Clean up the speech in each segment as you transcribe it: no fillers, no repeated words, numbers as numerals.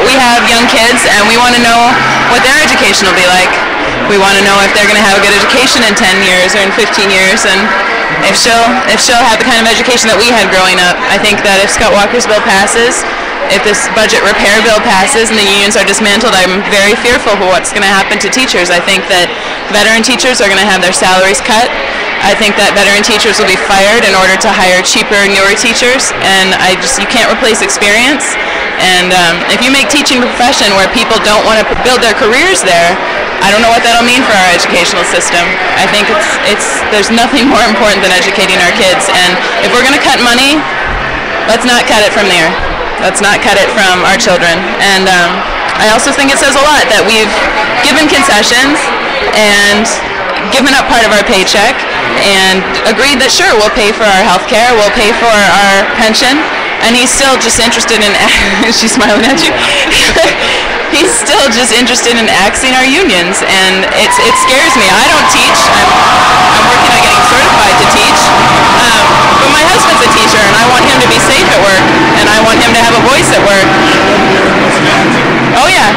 we have young kids, and we want to know what their education will be like. We want to know if they're going to have a good education in 10 years or in 15 years, and if she'll have the kind of education that we had growing up. I think that if Scott Walker's bill passes, if this budget repair bill passes and the unions are dismantled, I'm very fearful for what's going to happen to teachers. I think that veteran teachers are going to have their salaries cut. I think that veteran teachers will be fired in order to hire cheaper, newer teachers, and you can't replace experience. And if you make teaching a profession where people don't want to build their careers there, I don't know what that'll mean for our educational system. I think there's nothing more important than educating our kids. And if we're going to cut money, let's not cut it from there. Let's not cut it from our children. And I also think it says a lot that we've given concessions and given up part of our paycheck and agreed that sure, we'll pay for our health care, we'll pay for our pension, and he's still just interested in, she's smiling at you, he's still just interested in axing our unions, and it scares me. I don't teach, I'm working on getting certified to teach, but my husband's a teacher, and I want him to be safe at work, and I want him to have a voice at work. Oh yeah.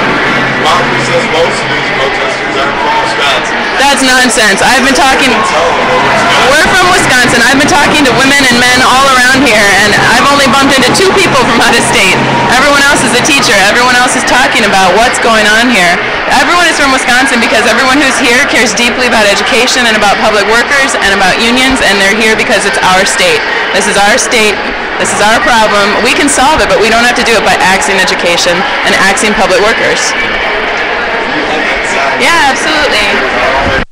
He says most of these protesters are from Wisconsin. That's nonsense. I've been talking, we're from Wisconsin. I've been talking to women and men all around here, and I've only bumped into 2 people from out of state. Everyone else is a teacher. Everyone else is talking about what's going on here. Everyone is from Wisconsin because everyone who's here cares deeply about education and about public workers and about unions, and they're here because it's our state. This is our state. This is our problem. We can solve it, but we don't have to do it by axing education and axing public workers. Yeah, absolutely.